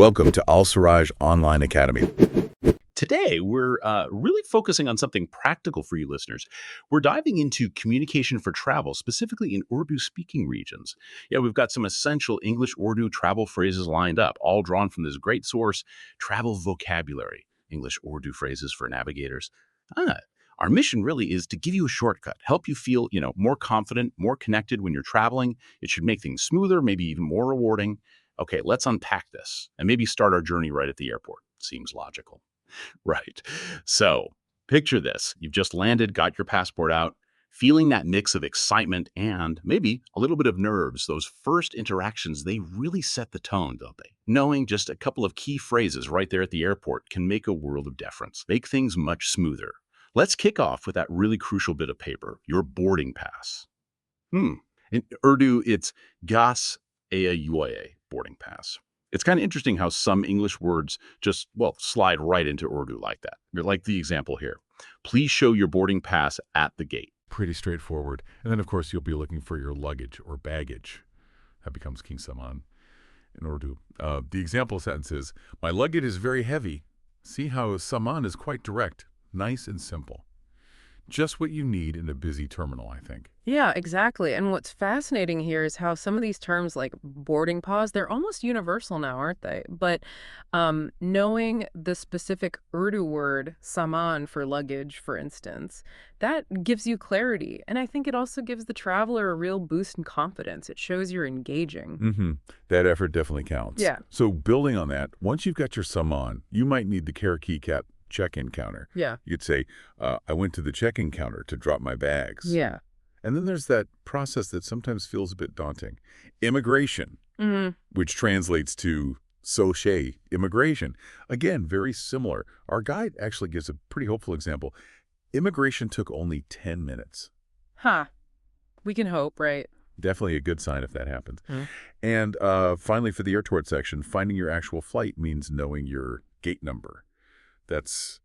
Welcome to Al Siraj Online Academy. Today, we're really focusing on something practical for you listeners. We're diving into communication for travel, specifically in Urdu speaking regions. Yeah, we've got some essential English Urdu travel phrases lined up, all drawn from this great source, Travel Vocabulary, English Urdu phrases for navigators. Ah, our mission really is to give you a shortcut, help you feel, more confident, more connected when you're traveling. It should make things smoother, maybe even more rewarding. Okay, let's unpack this and maybe start our journey right at the airport. Seems logical. Right. So picture this. You've just landed, got your passport out, feeling that mix of excitement and maybe a little bit of nerves. Those first interactions, they really set the tone, don't they? Knowing just a couple of key phrases right there at the airport can make a world of difference, make things much smoother. Let's kick off with that really crucial bit of paper, your boarding pass. Hmm. In Urdu, it's gas Aya boarding pass. It's kind of interesting how some English words just, well, slide right into Urdu like that. Like the example here. Please show your boarding pass at the gate. Pretty straightforward. And then, of course, you'll be looking for your luggage or baggage. That becomes King Saman in Urdu. The example sentence is, my luggage is very heavy. See how Saman is quite direct, nice and simple. Just what you need in a busy terminal, I think. Yeah, exactly. And what's fascinating here is how some of these terms like boarding pause, they're almost universal now, aren't they? But knowing the specific Urdu word, saman for luggage, for instance, that gives you clarity. And I think it also gives the traveler a real boost in confidence. It shows you're engaging. Mm-hmm. That effort definitely counts. Yeah. So building on that, once you've got your saman, you might need the Karakikat check-in counter. Yeah. You'd say, I went to the check-in counter to drop my bags. Yeah. And then there's that process that sometimes feels a bit daunting. Immigration, which translates to sochet immigration. Again, very similar. Our guide actually gives a pretty hopeful example. Immigration took only 10 minutes. Huh. We can hope, right? Definitely a good sign if that happens. Mm. And finally, for the airport section, finding your actual flight means knowing your gate number. That's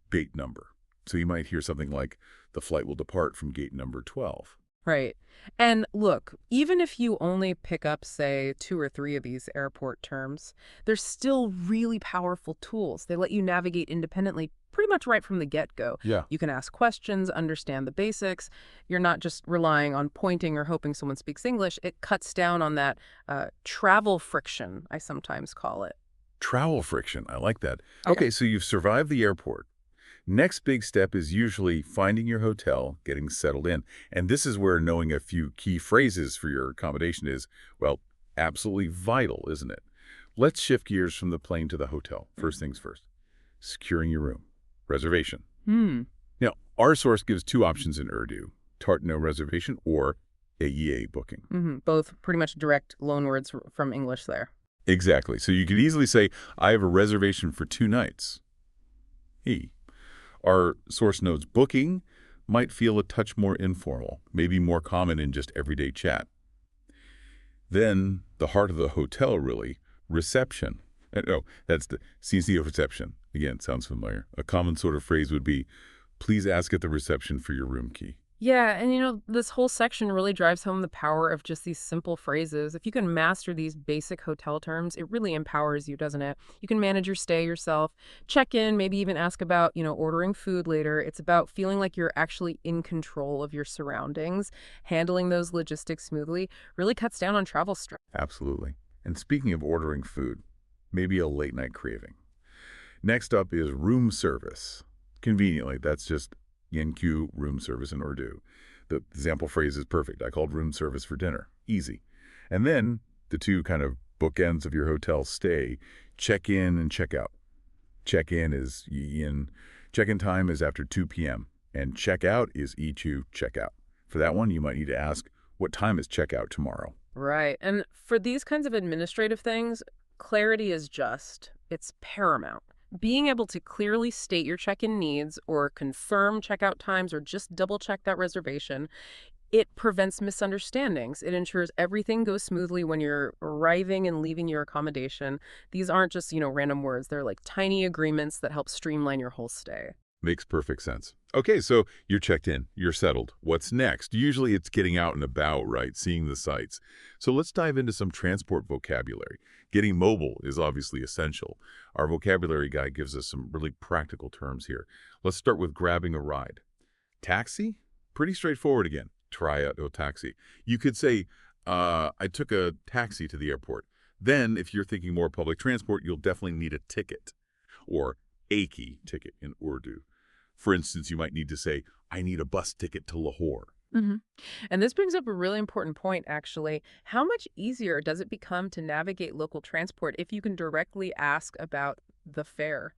gate number. So you might hear something like, the flight will depart from gate number 12. Right. And look, even if you only pick up, say, 2 or 3 of these airport terms, they're still really powerful tools. They let you navigate independently pretty much right from the get-go. Yeah. You can ask questions, understand the basics. You're not just relying on pointing or hoping someone speaks English. It cuts down on that travel friction, I sometimes call it. Travel friction. I like that. Yeah. Okay, so you've survived the airport. Next big step is usually finding your hotel, getting settled in. And this is where knowing a few key phrases for your accommodation is, well, absolutely vital, isn't it? Let's shift gears from the plane to the hotel. First things first. Securing your room. Reservation. Now, our source gives 2 options in Urdu, Tart no reservation or AEA booking. Both pretty much direct loanwords from English there. Exactly. So you could easily say, I have a reservation for 2 nights. Our source notes booking might feel a touch more informal, maybe more common in just everyday chat. Then, the heart of the hotel, really, reception. No, that's the CNC reception. Again, sounds familiar. A common sort of phrase would be, please ask at the reception for your room key. Yeah, and this whole section really drives home the power of just these simple phrases. If you can master these basic hotel terms, it really empowers you, doesn't it? You can manage your stay yourself, check in, maybe even ask about, ordering food later. It's about feeling like you're actually in control of your surroundings. Handling those logistics smoothly really cuts down on travel stress. Absolutely. And speaking of ordering food, maybe a late night craving. Next up is room service. Conveniently, that's just Yenq room service in Urdu. The example phrase is perfect. I called room service for dinner. Easy. And then the 2 kind of bookends of your hotel stay, check in and check out. Check in is yin. Check-in time is after 2 p.m. and check out is E2 check out. For that one, you might need to ask, what time is check out tomorrow? Right. And for these kinds of administrative things, clarity is it's paramount. Being able to clearly state your check-in needs or confirm checkout times or just double-check that reservation, it prevents misunderstandings. It ensures everything goes smoothly when you're arriving and leaving your accommodation. These aren't just, random words. They're like tiny agreements that help streamline your whole stay. Makes perfect sense. Okay, so you're checked in, you're settled. What's next? Usually it's getting out and about, right? Seeing the sights. So let's dive into some transport vocabulary. Getting mobile is obviously essential. Our vocabulary guide gives us some really practical terms here. Let's start with grabbing a ride. Taxi? Pretty straightforward again. Try out a taxi. You could say, I took a taxi to the airport. Then, if you're thinking more public transport, you'll definitely need a ticket, or a key ticket in Urdu. For instance, you might need to say, I need a bus ticket to Lahore. Hmm. And this brings up a really important point, actually. How much easier does it become to navigate local transport if you can directly ask about the fare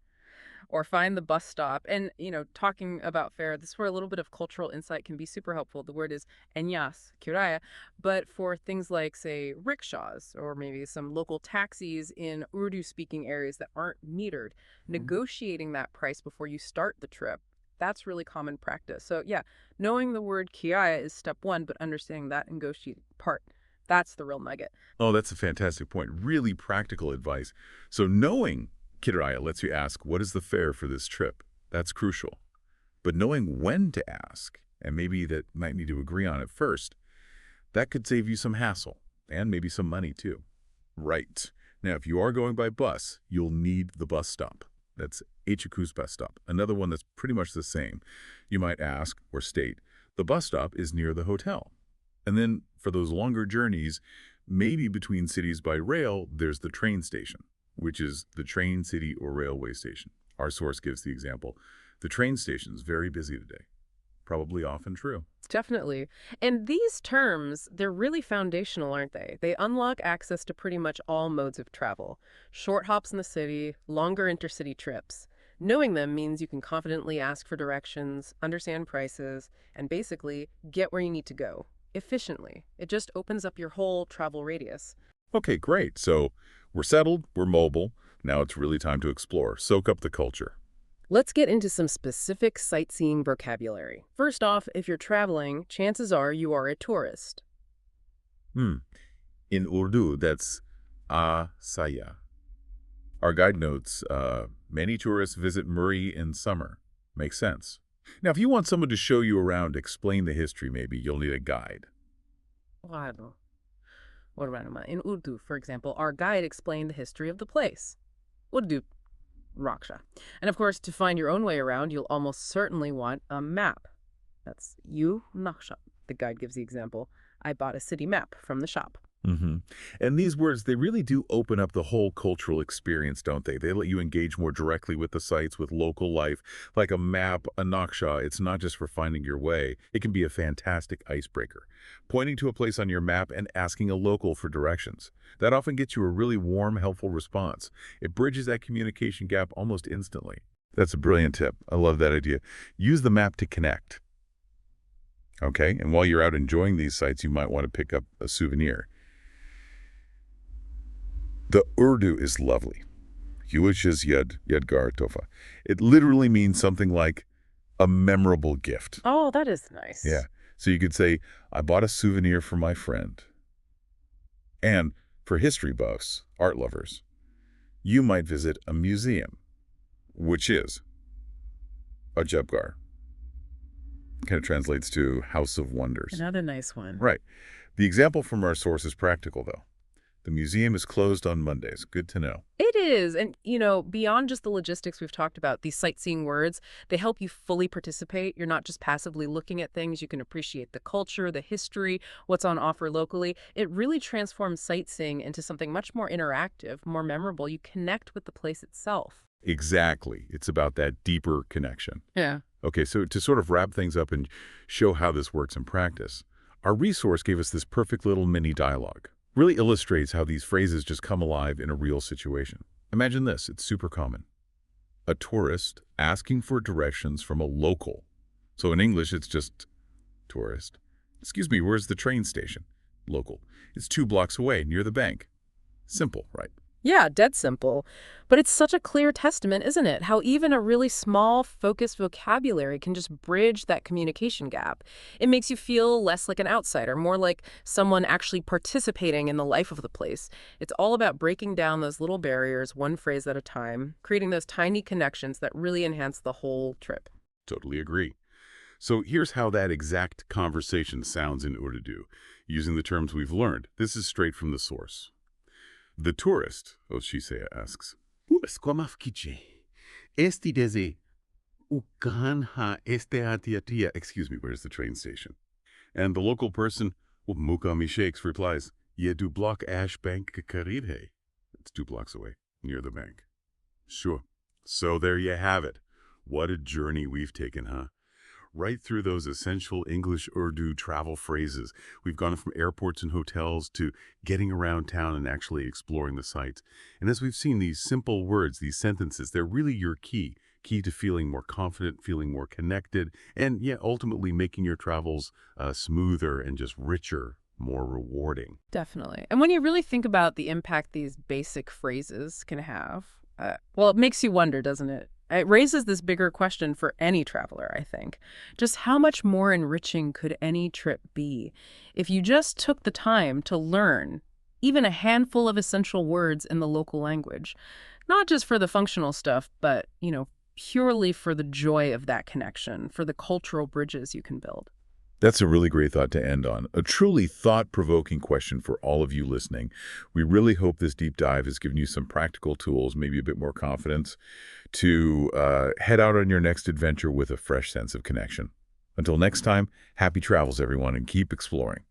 or find the bus stop? And, talking about fare, this is where a little bit of cultural insight can be super helpful. The word is enyas, kiraya. But for things like, say, rickshaws or maybe some local taxis in Urdu-speaking areas that aren't metered, negotiating that price before you start the trip, that's really common practice. So yeah, knowing the word kiraya is step one, but understanding that negotiating part, that's the real nugget. Oh, that's a fantastic point. Really practical advice. So knowing Kiraya lets you ask, what is the fare for this trip? That's crucial. But knowing when to ask, and maybe that might need to agree on it first, that could save you some hassle, and maybe some money too. Right. Now, if you are going by bus, you'll need the bus stop. That's HQ's bus stop. Another one that's pretty much the same. You might ask or state, the bus stop is near the hotel. And then for those longer journeys, maybe between cities by rail, there's the train station, which is the train, city, or railway station. Our source gives the example. The train station's very busy today. Probably often true. Definitely. And these terms, they're really foundational, aren't they? They unlock access to pretty much all modes of travel. Short hops in the city, longer intercity trips. Knowing them means you can confidently ask for directions, understand prices, and basically get where you need to go efficiently. It just opens up your whole travel radius. Okay, great. So we're settled, we're mobile. Now it's really time to explore, soak up the culture. Let's get into some specific sightseeing vocabulary. First off, if you're traveling, chances are you are a tourist. In Urdu, that's saya. Our guide notes, many tourists visit Murree in summer. Makes sense. Now, if you want someone to show you around, explain the history maybe, you'll need a guide. Claro. In Urdu, for example, our guide explained the history of the place. Urdu, Raksha. And of course, to find your own way around, you'll almost certainly want a map. That's you, Naksha. The guide gives the example. I bought a city map from the shop. And these words, they really do open up the whole cultural experience, don't they? They let you engage more directly with the sites, with local life. Like a map, a naksha, it's not just for finding your way. It can be a fantastic icebreaker. Pointing to a place on your map and asking a local for directions. That often gets you a really warm, helpful response. It bridges that communication gap almost instantly. That's a brilliant tip. I love that idea. Use the map to connect. Okay, and while you're out enjoying these sites, you might want to pick up a souvenir. The Urdu is lovely. Yuish's Yadgar Tofa. It literally means something like a memorable gift. Oh, that is nice. Yeah. So you could say, I bought a souvenir for my friend. And for history buffs, art lovers, you might visit a museum, which is a Jabgar. Kind of translates to House of Wonders. Another nice one. Right. The example from our source is practical, though. The museum is closed on Mondays. Good to know. It is. And, beyond just the logistics we've talked about, these sightseeing words, they help you fully participate. You're not just passively looking at things. You can appreciate the culture, the history, what's on offer locally. It really transforms sightseeing into something much more interactive, more memorable. You connect with the place itself. Exactly. It's about that deeper connection. Yeah. Okay, so to sort of wrap things up and show how this works in practice, our resource gave us this perfect little mini dialogue. Really illustrates how these phrases just come alive in a real situation. Imagine this, it's super common. A tourist asking for directions from a local. So in English, it's just tourist. Excuse me, where's the train station? Local. It's 2 blocks away, near the bank. Simple, right? Yeah, dead simple. But it's such a clear testament, isn't it? How even a really small, focused vocabulary can just bridge that communication gap. It makes you feel less like an outsider, more like someone actually participating in the life of the place. It's all about breaking down those little barriers, one phrase at a time, creating those tiny connections that really enhance the whole trip. Totally agree. So here's how that exact conversation sounds in Urdu, using the terms we've learned. This is straight from the source. The tourist, Oshisea asks, "Squamaf kiche. Esti deze ukanha este atiatia." Excuse me, where's the train station? And the local person, Mukami Shakes, replies, "Ye du block Ash Bank Karirhe." It's 2 blocks away, near the bank. Sure. So there you have it. What a journey we've taken, huh? Right through those essential English Urdu travel phrases. We've gone from airports and hotels to getting around town and actually exploring the sights. And as we've seen, these simple words, these sentences, they're really your key to feeling more confident, feeling more connected, and yeah, ultimately making your travels smoother and just richer, more rewarding. Definitely. And when you really think about the impact these basic phrases can have, well, it makes you wonder, doesn't it? It raises this bigger question for any traveler, I think. Just how much more enriching could any trip be if you just took the time to learn even a handful of essential words in the local language? Not just for the functional stuff, but, purely for the joy of that connection, for the cultural bridges you can build. That's a really great thought to end on. A truly thought-provoking question for all of you listening. We really hope this deep dive has given you some practical tools, maybe a bit more confidence, to head out on your next adventure with a fresh sense of connection. Until next time, happy travels, everyone, and keep exploring.